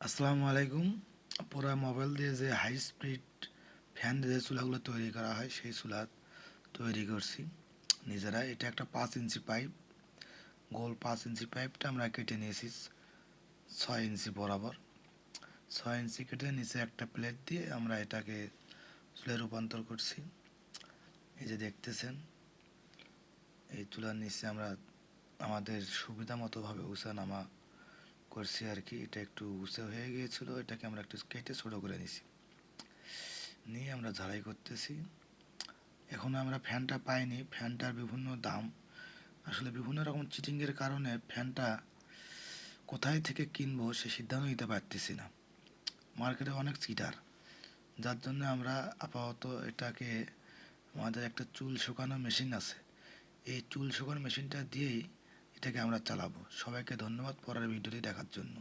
আসসালামু আলাইকুম। পুরা মোবাইল দিয়ে যে হাই স্পিড ফ্যান দিয়ে যে চুলাগুলো তৈরি করা হয় সেই চুলা তৈরি করছি নিজেরা। এটা একটা 5 ইঞ্চি পাইপ, গোল 5 ইঞ্চি পাইপটা আমরা কেটে নিয়েছি 6 ইঞ্চি বরাবর। 6 ইঞ্চি কেটে নিচে একটা প্লেট দিয়ে আমরা এটাকে চুলায় রূপান্তর করছি। এই যে দেখতেছেন, এই চুলার নিচে আমরা আমাদের সুবিধা মতোভাবে উঁচা নামা করছি আর কি। এটা একটু উঁচু হয়ে গিয়েছিল, এটাকে আমরা একটু কেটে ছোটো করে নিছি, নিয়ে আমরা ঝাড়াই করতেছি। এখন আমরা ফ্যানটা পাইনি, ফ্যানটার বিভিন্ন দাম, আসলে বিভিন্ন রকম চিটিংয়ের কারণে ফ্যানটা কোথায় থেকে কিনবো সে সিদ্ধান্ত নিতে পারতেছি না। মার্কেটে অনেক চিটার, যার জন্য আমরা আপাতত এটাকে, আমাদের একটা চুল শুকানো মেশিন আছে, এই চুল শুকানো মেশিনটা দিয়েই এটাকে আমরা চালাবো। সবাইকে ধন্যবাদ পরের ভিডিওটি দেখার জন্য।